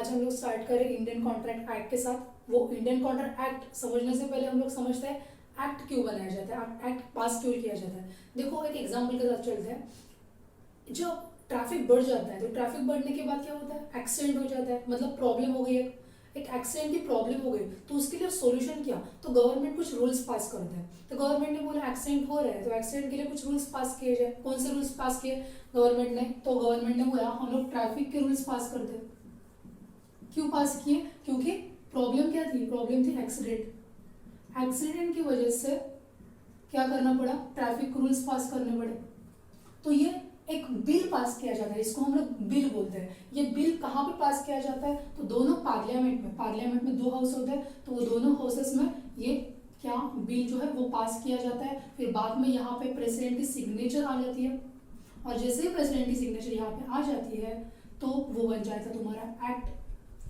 आज हम लोग स्टार्ट करें इंडियन कॉन्ट्रैक्ट एक्ट के साथ। वो इंडियन कॉन्ट्रैक्ट एक्ट समझने से पहले हम लोग समझते हैं एक्ट क्यों बनाया जाता है, एक्ट पास क्यों किया जाता है। देखो एक एग्जाम्पल के साथ चलते हैं। जब ट्रैफिक बढ़ जाता है तो ट्रैफिक बढ़ने के बाद क्या होता है, एक्सीडेंट हो जाता है, मतलब प्रॉब्लम हो गई, एक एक्सीडेंट की प्रॉब्लम हो गई। तो उसके लिए सोल्यूशन क्या, तो गवर्नमेंट कुछ रूल्स पास करता है। तो गवर्नमेंट ने बोला एक्सीडेंट हो रहा है तो एक्सीडेंट के लिए कुछ रूल्स पास किए जाए। कौन से रूल्स पास किए गवर्नमेंट ने, तो गवर्नमेंट ने बोला हम लोग ट्रैफिक के रूल्स पास करते हैं। क्यों पास किए, क्योंकि प्रॉब्लम क्या थी, प्रॉब्लम थी एक्सीडेंट। एक्सीडेंट की वजह से क्या करना पड़ा, ट्रैफिक रूल्स पास करने पड़े। तो ये एक बिल पास किया जाता है, इसको हम लोग बिल बोलते हैं। ये बिल कहाँ पे पास किया जाता है, तो दोनों पार्लियामेंट में दो हाउस होते हैं, तो वो दोनों हाउसेस में ये क्या बिल जो है वो पास किया जाता है। फिर बाद में यहाँ पे प्रेसिडेंट की सिग्नेचर आ जाती है, और जैसे ही प्रेसिडेंट की सिग्नेचर यहाँ पे आ जाती है तो वो बन जाता है तुम्हारा एक्ट।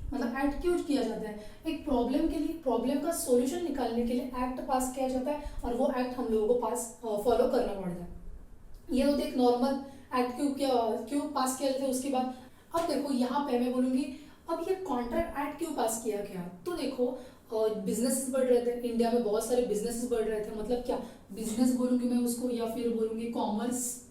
मतलब एक्ट क्यों किया जाता है, एक प्रॉब्लम के लिए, प्रॉब्लम का सॉल्यूशन निकालने के लिए एक्ट पास किया जाता है, और वो एक्ट हम लोगों को पास फॉलो करना पड़ता है। ये होते एक नॉर्मल एक्ट क्यों पास किया जाता है। उसके बाद अब देखो यहाँ पे मैं बोलूंगी अब ये कॉन्ट्रैक्ट एक्ट क्यों पास किया गया। तो देखो बिजनेसेस बढ़ रहे थे इंडिया में, बहुत सारे बिजनेसेस बढ़ रहे थे। मतलब क्या बिजनेस बोलूंगी मैं उसको, या फिर बोलूंगी कॉमर्स,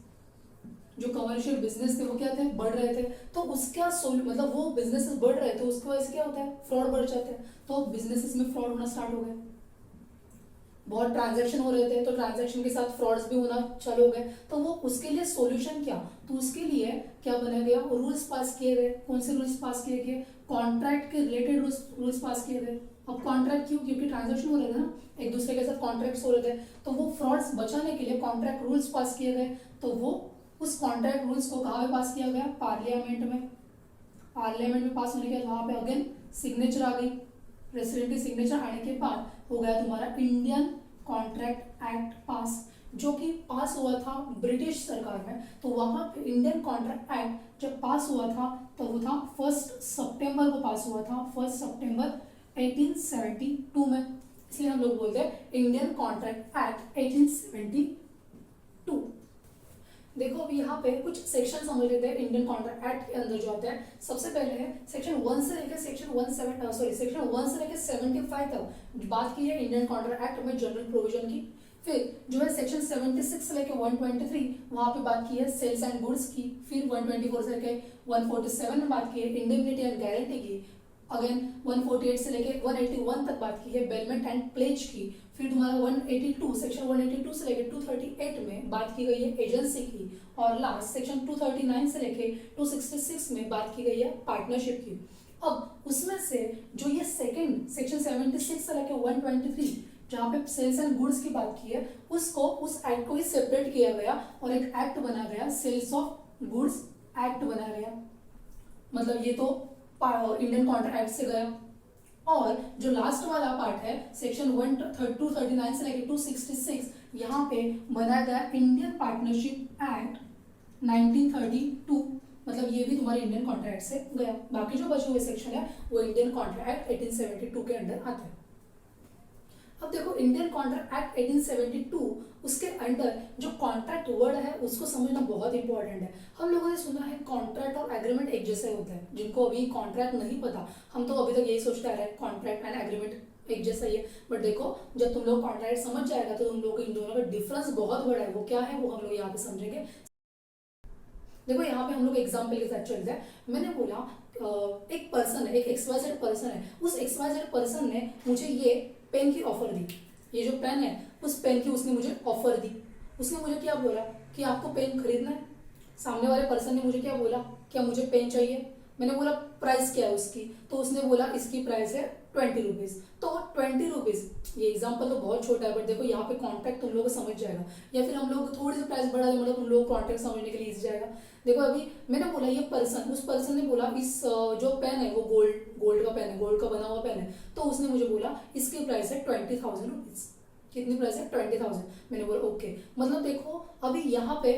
जो कमर्शियल बिजनेस थे वो क्या थे, बढ़ रहे थे। तो उसका मतलब वो बिजनेसेस बढ़ रहे थे, उसकी वजह से क्या होता है, फ्रॉड बढ़ जाते हैं। तो बिजनेसेस में फ्रॉड होना स्टार्ट हो गए, बहुत ट्रांजैक्शन हो रहे थे, तो ट्रांजैक्शन के साथ फ्रॉड्स भी होना चालू हो गए। तो वो उसके लिए सॉल्यूशन क्या, तो उसके लिए क्या बनाया गया, रूल्स पास किए गए। कौन से रूल्स पास किए गए, कॉन्ट्रैक्ट के रिलेटेड रूल्स पास किए गए। अब कॉन्ट्रैक्ट क्यों, क्योंकि ट्रांजैक्शन हो रहे थे ना, एक दूसरे के साथ कॉन्ट्रैक्ट्स हो रहे थे, तो वो फ्रॉड्स बचाने के लिए कॉन्ट्रैक्ट रूल्स पास किए गए। तो वो उस कॉन्ट्रैक्ट रूल्स को कहाँ पे पास किया गया, पार्लियामेंट में। पार्लियामेंट में पास होने के बाद वहां पे अगेन सिग्नेचर आ गई। प्रेसिडेंट की सिग्नेचर आने के बाद हो गया तुम्हारा इंडियन कॉन्ट्रैक्ट एक्ट पास, जो कि पास हुआ था ब्रिटिश सरकार में। तो वहां पे इंडियन कॉन्ट्रैक्ट एक्ट जब पास हुआ था तो वो था 1 सितंबर को पास हुआ था, 1 सितंबर 1872 में। इसलिए हम लोग बोलते हैं इंडियन कॉन्ट्रैक्ट एक्ट 1872। देखो अब यहाँ पे कुछ सेक्शन समझ लेते हैं इंडियन कॉन्ट्रैक्ट एक्ट के अंदर जो आता है। सबसे पहले है सेक्शन 1 से लेकर सेक्शन 1 से लेकर 75 तक बात की है इंडियन कॉन्ट्रैक्ट एक्ट में जनरल प्रोविजन की। फिर जो है सेक्शन 76 से लेकर 123 वहां पे बात की है सेल्स एंड गुड्स की। फिर 124 से लेकर 147 में बात की है इंडेमनिटी एंड गारंटी की। अगेन 148 से लेके 181 तक बात की है बेलमेंट एंड प्लेज की। फिर तुम्हारा 182 सेक्शन 182 से लेके 238 में बात की गई है एजेंसी की। और लास्ट सेक्शन 239 से लेके 266 में बात की गई है पार्टनरशिप की। अब उसमें से जो ये सेकंड सेक्शन 76 से लेके 123 जहाँ पे सेल्स एंड गुड्स की बात की है, उसको उस एक्ट को ही सेपरेट किया गया और एक एक्ट बना गया, सेल्स ऑफ गुड्स एक्ट बनाया गया। मतलब ये तो इंडियन कॉन्ट्रैक्ट एक्ट से गया। और जो लास्ट वाला पार्ट है सेक्शन 239 से लेकर 266 यहाँ पे बनाया गया इंडियन पार्टनरशिप एक्ट 1932। मतलब ये भी तुम्हारे इंडियन कॉन्ट्रैक्ट से गया। बाकी जो बचे हुए सेक्शन है वो इंडियन कॉन्ट्रैक्ट एक्ट 1872 के अंडर आते हैं। अब देखो इंडियन कॉन्ट्रैक्ट एक्ट 1872 उसके अंडर जो कॉन्ट्रैक्ट वर्ड है उसको समझना बहुत इंपॉर्टेंट है। हम लोगों ने सुना है कॉन्ट्रैक्ट और एग्रीमेंट एक जैसे होते हैं, जिनको अभी कॉन्ट्रैक्ट नहीं पता हम तो अभी तक यही सोचते आ रहे हैं कॉन्ट्रैक्ट एंड एग्रीमेंट एक जैसा ही है। बट देखो जब तुम लोग कॉन्ट्रैक्ट समझ जाएगा तो तुम लोग इन दोनों का डिफरेंस बहुत बड़ा है। वो क्या है वो हम लोग यहाँ पे समझेंगे। देखो यहाँ पे हम लोग एग्जाम्पल के साथ चलते हैं। मैंने बोला एक पर्सन है, एक एक्सवाइजेड पर्सन है, उस एक्सवाइजेड पर्सन ने मुझे ये पेन की ऑफर दी। ये जो पेन है उस पेन की उसने मुझे ऑफर दी। उसने मुझे क्या बोला कि आपको पेन खरीदना है। सामने वाले पर्सन ने मुझे क्या बोला, क्या मुझे पेन चाहिए। मैंने बोला प्राइस क्या है उसकी, तो उसने बोला इसकी प्राइस है 20 रुपीज। तो 20 रुपीज, ये एग्जाम्पल तो बहुत छोटा है बट देखो यहाँ पे कॉन्ट्रैक्ट तुम लोग को समझ जाएगा। या फिर हम लोग थोड़ी सी प्राइस बढ़ा दें, मतलब तुम लोग कॉन्ट्रैक्ट समझने के लिए इजी जाएगा। देखो अभी मैंने बोला ये पर्सन, उस पर्सन ने बोला इस जो पेन है वो गोल्ड का पेन है, गोल्ड का बना हुआ पेन है। तो उसने मुझे बोला इसकी प्राइस है 20,000 रुपीज। कितनी प्राइस है, 20,000। मैंने बोला ओके। मतलब देखो अभी यहाँ पे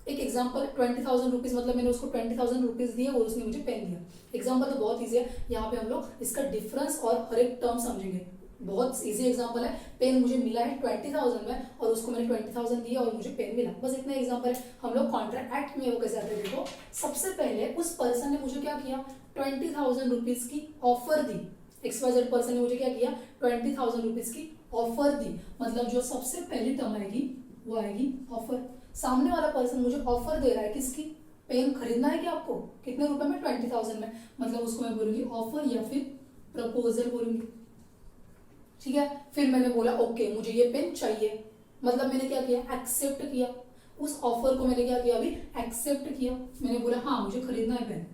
एक एग्जाम्पल 20,000 रुपीज, मतलब मैंने उसको 20,000 रुपीज दिए और उसने मुझे पेन दिया। एग्जाम्पल तो बहुत ईजी है, यहाँ पे हम लोग इसका डिफरेंस और हर एक टर्म समझेंगे। बहुत इजी एग्जांपल है। पेन मुझे मिला है 20,000 में और उसको मैंने 20,000 दिया और मुझे पेन मिला। बस इतना एग्जांपल है। हम लोग कॉन्ट्रैक्ट एक्ट में वो कैसे आते हैं, देखो सबसे पहले उस पर्सन ने मुझे क्या किया, ₹20,000 की ऑफर दी, XYZ पर्सन ने मुझे क्या किया, ₹20,000 की ऑफर दी, मतलब जो सबसे पहली टर्म आएगी वो आएगी ऑफर। सामने वाला पर्सन मुझे ऑफर दे रहा है किसकी, पेन खरीदना है क्या आपको, कितने रुपए में, 20,000 में, मतलब उसको मैं बोलूंगी ऑफर या फिर प्रपोजल बोलूंगी, ठीक है। फिर मैंने बोला ओके मुझे ये पेन चाहिए, मतलब मैंने क्या किया, एक्सेप्ट किया उस ऑफर को, मैंने क्या किया अभी, एक्सेप्ट किया। मैंने बोला हाँ मुझे खरीदना है पेन,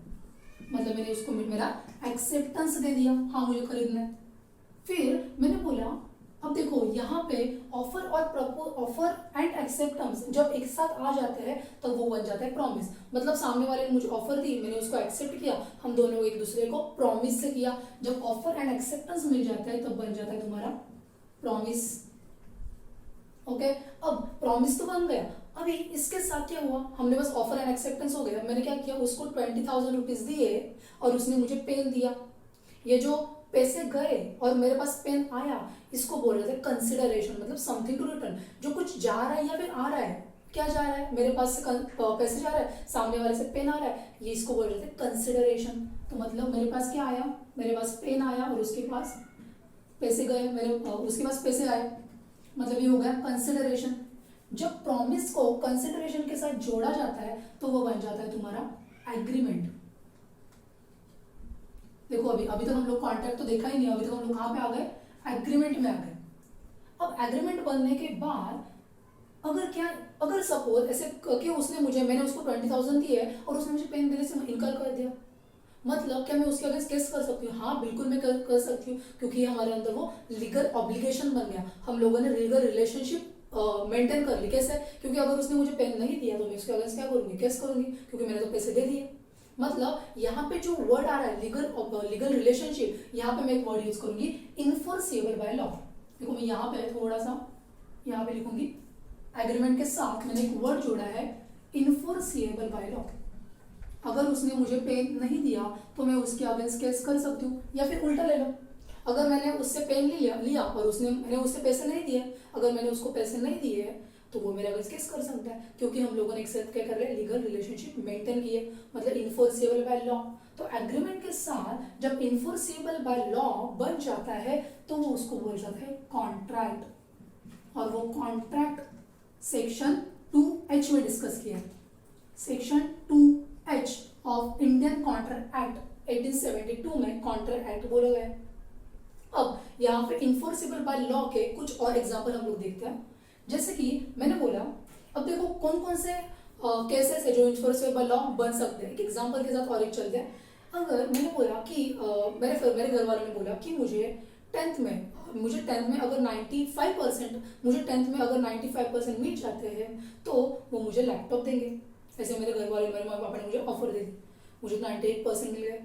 मतलब मैंने उसको मेरा एक्सेप्टेंस दे दिया, हाँ मुझे खरीदना है। फिर मैंने बोला अब देखो यहाँ पे ऑफर और ऑफर एंड एक्सेप्टेंस जब एक साथ आ जाते हैं तो वो बन जाता है प्रॉमिस, मतलब सामने वाले ने मुझे ऑफर दी, मैंने उसको एक्सेप्ट किया, हम दोनों एक दूसरे को प्रॉमिस से किया, जब ऑफर एंड एक्सेप्टेंस मिल जाता है तब बन जाता है तुम्हारा प्रॉमिस। ओके, अब प्रॉमिस तो बन गया, अभी इसके साथ क्या हुआ, हमने बस ऑफर एंड एक्सेप्टेंस हो गया, मैंने क्या किया, उसको 20,000 दिए और उसने मुझे पेन दिया, ये जो पैसे गए और मेरे पास पेन आया, इसको बोल रहे थे कंसिडरेशन, मतलब समथिंग टू रिटर्न, जो कुछ जा रहा है या फिर आ रहा है, क्या जा रहा है, मेरे पास से पैसे जा रहा है, सामने वाले से पेन आ रहा है, ये इसको बोल रहे थे कंसिडरेशन। तो मतलब मेरे पास क्या आया, मेरे पास पेन आया और उसके पास पैसे गए, मेरे उसके पास पैसे आए, मतलब ये हो गया कंसिडरेशन। जब प्रॉमिस को कंसिडरेशन के साथ जोड़ा जाता है तो वो बन जाता है तुम्हारा एग्रीमेंट। देखो अभी तक हम लोग कॉन्ट्रैक्ट तो देखा ही नहीं, अभी तक हम लोग कहाँ पे आ गए, एग्रीमेंट में आ गए। अब एग्रीमेंट बनने के बाद अगर सपोज ऐसे कि उसने मुझे, मैंने उसको 20,000 दिए और उसने मुझे पेन देने से इनकार कर दिया, मतलब क्या मैं उसके अगेंस्ट केस कर सकती हूँ, हाँ बिल्कुल मैं कर सकती हूँ, क्योंकि हमारे अंदर वो लीगल ऑब्लिगेशन बन गया, हम लोगों ने लीगल रिलेशनशिप मेंटेन कर ली। कैसे, क्योंकि अगर उसने मुझे पेन नहीं दिया तो मैं उसके अगेंस्ट क्या करूंगी, केस करूंगी, क्योंकि मैंने तो पैसे दे दिए। मतलब यहाँ पे जो वर्ड आ रहा है लीगल रिलेशनशिप, यहाँ पे मैं एक वर्ड यूज करूंगी, इन्फोर्सेबल बाय लॉ। देखो मैं यहाँ पे थोड़ा सा यहाँ पे लिखूंगी, एग्रीमेंट के साथ मैंने एक वर्ड जोड़ा है, इन्फोर्सेबल बाय लॉ। अगर उसने मुझे पेन नहीं दिया तो मैं उसके अगेंस्ट केस कर सकती हूँ, या फिर उल्टा ले लो, अगर मैंने उससे पेन लिया और मैंने उससे पैसे नहीं दिए, अगर मैंने उसको पैसे नहीं दिए तो वो मेरे अगेंस्ट केस कर सकता है, क्योंकि हम लोगों ने एक साथ क्या कर रहे हैं, लीगल रिलेशनशिप मेंटेन किए, मतलब इन्फोर्सेबल बाय लॉ। तो एग्रीमेंट के साथ जब इन्फोर्सेबल बाय लॉ बन जाता है तो वो उसको बोल जाता है कॉन्ट्रैक्ट, और वो कॉन्ट्रैक्ट सेक्शन 2H में डिस्कस किया, section 2H of Indian contract act 1872 में कॉन्ट्रैक्ट एक्ट बोला गया है। अब यहाँ पे इन्फोर्सेबल बाय लॉ के कुछ और एग्जांपल हम लोग देखते हैं, जैसे कि मैंने बोला, अब देखो कौन कौन से केसेस है जो इन्फोर्सेबल बाय लॉ बन सकते हैं, एक एग्जांपल के साथ और एक चलते हैं। अगर मैंने बोला कि मेरे घर वालों ने बोला कि मुझे टेंथ में अगर 95% मिल जाते हैं तो वो मुझे लैपटॉप देंगे। ऐसे मेरे घर वाले, मेरे मम्मी पापा ने मुझे ऑफर दे दी, मुझे 98% मिल गए,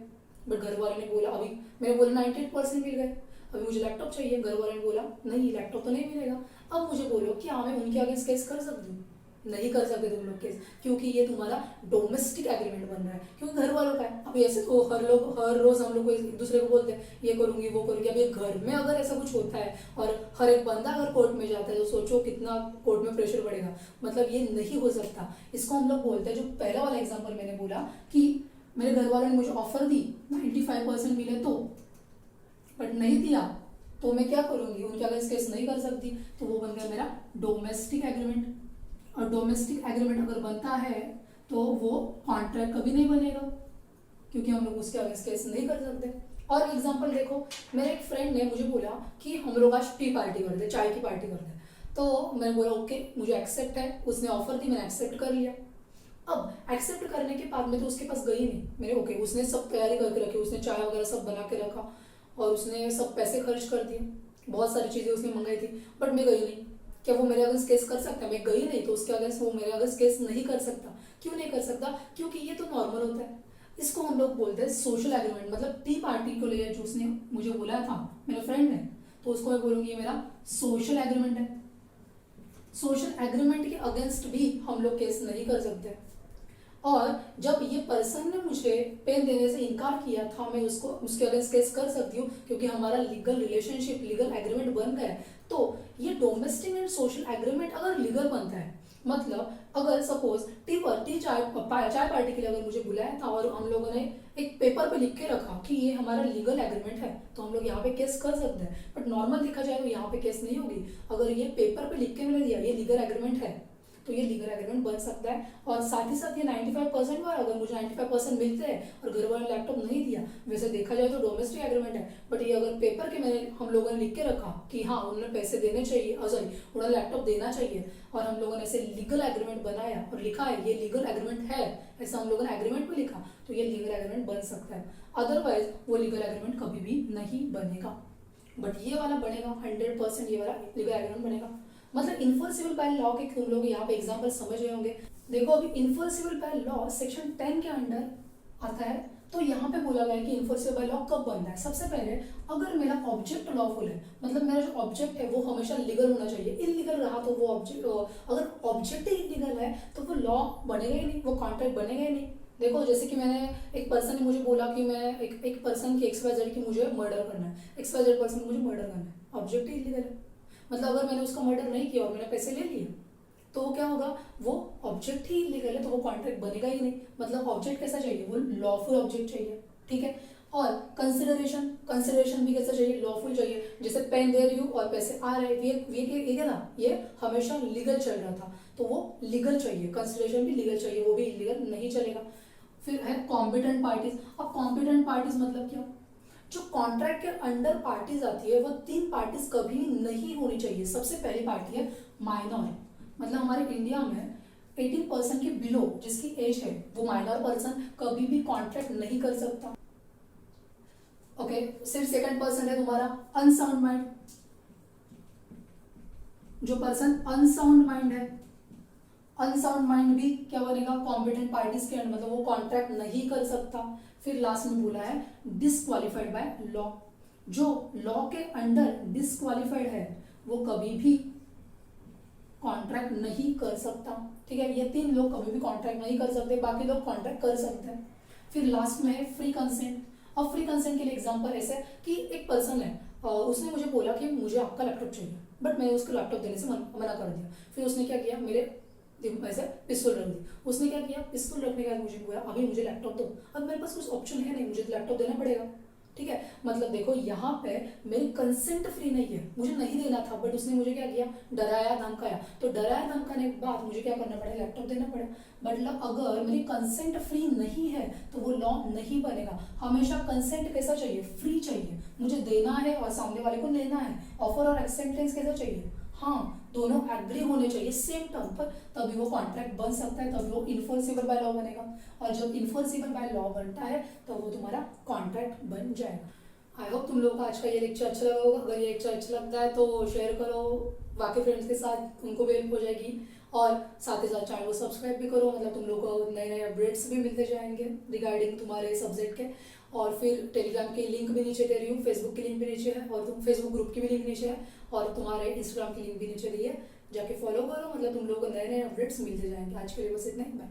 बट घर वाले ने बोला, अभी मैंने बोला 98% मिल गए, अभी मुझे लैपटॉप चाहिए, घर वाले ने बोला नहीं लैपटॉप तो नहीं मिलेगा। अब मुझे बोलो क्या मैं उनके अगेंस्ट केस कर सकती हूँ, नहीं कर सकते तुम लोग केस, क्योंकि ये तुम्हारा डोमेस्टिक एग्रीमेंट बन रहा है, क्योंकि घर वालों का है। अभी ऐसे तो हर रोज हम लोग को एक दूसरे को बोलते हैं ये करूंगी वो करूंगी, अभी घर में अगर ऐसा कुछ होता है और हर एक बंदा अगर कोर्ट में जाता है तो सोचो कितना कोर्ट में प्रेशर पड़ेगा, मतलब ये नहीं हो सकता। इसको हम लोग बोलते हैं, जो पहला वाला एग्जाम्पल मैंने बोला कि मेरे घर वालों ने मुझे ऑफर दी 95% मिले तो, बट नहीं दिया तो मैं क्या करूंगी, उनके अगेंस्ट केस नहीं कर सकती, तो वो बन गया मेरा डोमेस्टिक एग्रीमेंट। और डोमेस्टिक एग्रीमेंट अगर बनता है तो वो कॉन्ट्रैक्ट कभी नहीं बनेगा, क्योंकि हम लोग उसके अगेंस्ट केस नहीं कर सकते। और एग्जांपल देखो, मेरे एक फ्रेंड ने मुझे बोला कि हम लोग आज टी पार्टी करते हैं, चाय की पार्टी करते हैं, तो मैंने बोला ओके मुझे एक्सेप्ट है, उसने ऑफर दी मैंने एक्सेप्ट कर लिया। अब एक्सेप्ट करने के बाद मैं तो उसके पास गई नहीं, मेरे ओके उसने सब तैयारी करके रखी, उसने चाय वगैरह सब बना के रखा और उसने सब पैसे खर्च कर दिए, बहुत सारी चीज़ें उसने मंगाई थी, बट मैं गई नहीं। क्या वो मेरे अगेंस्ट केस कर सकता है, मैं गई नहीं तो उसके अगेंस्ट वो मेरे अगेंस्ट केस नहीं कर सकता। क्यों नहीं कर सकता, क्योंकि ये तो नॉर्मल होता है, इसको हम लोग बोलते हैं सोशल एग्रीमेंट। मतलब टी पार्टी को ले जो उसने मुझे बोला था मेरे फ्रेंड ने, तो उसको मैं बोलूँगी ये मेरा सोशल एग्रीमेंट है। सोशल एग्रीमेंट के अगेंस्ट भी हम लोग केस नहीं कर सकते। और जब ये पर्सन ने मुझे पेन देने से इनकार किया था, मैं उसके अगेंस्ट केस कर सकती हूँ, क्योंकि हमारा लीगल रिलेशनशिप लीगल एग्रीमेंट बन गया है। तो ये डोमेस्टिक एंड सोशल एग्रीमेंट अगर लीगल बनता है, मतलब अगर सपोज टी चाय पार्टी के लिए अगर मुझे बुलाया था और हम लोगों ने एक पेपर पे लिख के रखा कि ये हमारा लीगल एग्रीमेंट है, तो हम लोग यहाँ पे केस कर सकते हैं। बट नॉर्मल देखा जाए तो यहाँ पे केस नहीं होगी। अगर ये पेपर पे लिख के मैंने दिया ये लीगल एग्रीमेंट है, तो ये लीगल एग्रीमेंट बन सकता है। और साथ ही साथ ये 95% हुआ, अगर मुझे 95% मिलते हैं और घर वाले लैपटॉप नहीं दिया, वैसे देखा जाए तो डोमेस्टिक एग्रीमेंट है, बट ये अगर पेपर के मैंने हम लोगों ने लिख के रखा कि हाँ उन्होंने पैसे देने चाहिए, सॉरी उन्होंने लैपटॉप देना चाहिए, और हम लोगों ने ऐसे लीगल एग्रीमेंट बनाया और लिखा है ये लीगल एग्रीमेंट है, ऐसा हम लोगों ने एग्रीमेंट में लिखा, तो ये लीगल एग्रीमेंट बन सकता है। अदरवाइज वो लीगल एग्रीमेंट कभी भी नहीं बनेगा। बट ये वाला बनेगा 100%, ये वाला लीगल एग्रीमेंट बनेगा। मतलब इन्फोर्सिबल बाय लॉ के तुम लोग यहाँ पे एग्जांपल समझ रहे होंगे। देखो अभी इन्फोर्सिबल बाय लॉ सेक्शन 10 के अंडर आता है, तो यहाँ पे बोला गया है कि इन्फोर्सिबल बाय लॉ कब बनता है। सबसे पहले अगर मेरा ऑब्जेक्ट लॉफुल है, मतलब मेरा जो ऑब्जेक्ट है वो हमेशा लीगल होना चाहिए। इलीगल रहा तो वो ऑब्जेक्ट, अगर ऑब्जेक्ट ही इलीगल है तो वो लॉ बनेगा ही नहीं, वो कॉन्ट्रैक्ट बनेगा ही नहीं। देखो जैसे कि मैंने एक पर्सन ने मुझे बोला कि मैं एक पर्सन की XYZ की मुझे मर्डर करना है, XYZ पर्सन को मुझे मर्डर करना है, ऑब्जेक्ट ही इलीगल है। मतलब अगर मैंने उसका मर्डर नहीं किया और मैंने पैसे ले लिए, तो वो क्या होगा, वो ऑब्जेक्ट ही इलीगल है, तो वो कॉन्ट्रैक्ट बनेगा ही नहीं। मतलब ऑब्जेक्ट कैसा चाहिए, वो लॉफुल ऑब्जेक्ट चाहिए, ठीक है। और कंसिडरेशन भी कैसा चाहिए, लॉफुल चाहिए। जैसे पेन दे रही हूँ और पैसे आ रहे, ये क्या था, ये हमेशा लीगल चल रहा था, तो वो लीगल चाहिए। कंसिडरेशन भी लीगल चाहिए, वो भी इलीगल नहीं चलेगा। फिर है कॉम्पिटेंट पार्टीज। अब कॉम्पिटेंट पार्टीज मतलब क्या, जो कॉन्ट्रैक्ट के अंडर पार्टीज आती है वो 3 पार्टीज कभी नहीं होनी चाहिए। सबसे पहली पार्टी है माइनर, मतलब हमारे इंडिया में 18% के बिलो जिसकी एज है वो माइनर पर्सन कभी भी कॉन्ट्रैक्ट नहीं कर सकता। ओके, सिर्फ सेकंड पर्सन है तुम्हारा अनसाउंड माइंड। जो पर्सन अनसाउंड माइंड है, अनसाउंड माइंड भी क्या बनेगा, कॉम्पिटेंट पार्टीज के अंडर, मतलब वो कॉन्ट्रैक्ट नहीं कर सकता। फिर लास्ट में बोला है डिसक्वालिफाइड बाय लॉ। जो लॉ के अंडर डिसक्वालिफाइड है वो कभी भी कॉन्ट्रैक्ट नहीं कर सकता, ठीक है। ये 3 लोग कभी भी कॉन्ट्रैक्ट नहीं कर सकते, बाकी लोग कॉन्ट्रैक्ट कर सकते हैं। फिर लास्ट में है फ्री कंसेंट। अब फ्री कंसेंट के लिए एग्जांपल ऐसे कि एक पर्सन है, उसने मुझे बोला कि मुझे आपका लैपटॉप चाहिए, बट मैंने उसको लैपटॉप देने से मना कर दिया। फिर उसने क्या किया, मेरे ऐसे पिस्तौल रख दी। उसने क्या किया, पिस्तौल रखने के बाद मुझे बोला अभी मुझे लैपटॉप दो। अब मेरे पास कुछ ऑप्शन है नहीं, मुझे लैपटॉप देना पड़ेगा, ठीक है। मतलब देखो यहाँ पे मेरी कंसेंट फ्री नहीं है, मुझे नहीं देना था, बट उसने मुझे क्या किया, डराया धमकाया। तो डराया धमकाने के बाद मुझे क्या करना पड़ा, लैपटॉप देना पड़ा। मतलब अगर मेरी कंसेंट फ्री नहीं है तो वो लॉ नहीं बनेगा। हमेशा कंसेंट कैसा चाहिए, फ्री चाहिए, मुझे देना है और सामने वाले को लेना है। ऑफर और एक्सेप्टेंस कैसा चाहिए, हाँ दोनों एग्री होने चाहिए सेम टर्म पर, तभी वो कॉन्ट्रैक्ट बन सकता है, तभी वो इन्फोर्सिबल बाय लॉ बनेगा। और जब इन्फोर्सिबल बाय लॉ बनता है तो वो तुम्हारा कॉन्ट्रैक्ट बन जाएगा। आई होप तुम लोगों का आज का ये लेक्चर अच्छा लगा होगा। अगर ये लेक्चर अच्छा लगता है तो शेयर करो बाकी फ्रेंड्स के साथ, उनको भी हेल्प हो जाएगी। और साथ ही साथ चैनल को सब्सक्राइब भी करो, मतलब तुम लोगों को नए नए अपडेट्स भी मिलते जाएंगे रिगार्डिंग तुम्हारे सब्जेक्ट के। और फिर टेलीग्राम की लिंक भी नीचे दे रही हूँ, फेसबुक की लिंक भी नीचे है, और तुम फेसबुक ग्रुप की भी लिंक नीचे है, और तुम्हारे इंस्टाग्राम की लिंक भी नीचे दी है, जाके फॉलो करो। मतलब तुम लोगों को नए नए अपडेट्स मिलते जाएंगे। आज के लिए बस इतना ही, बाय।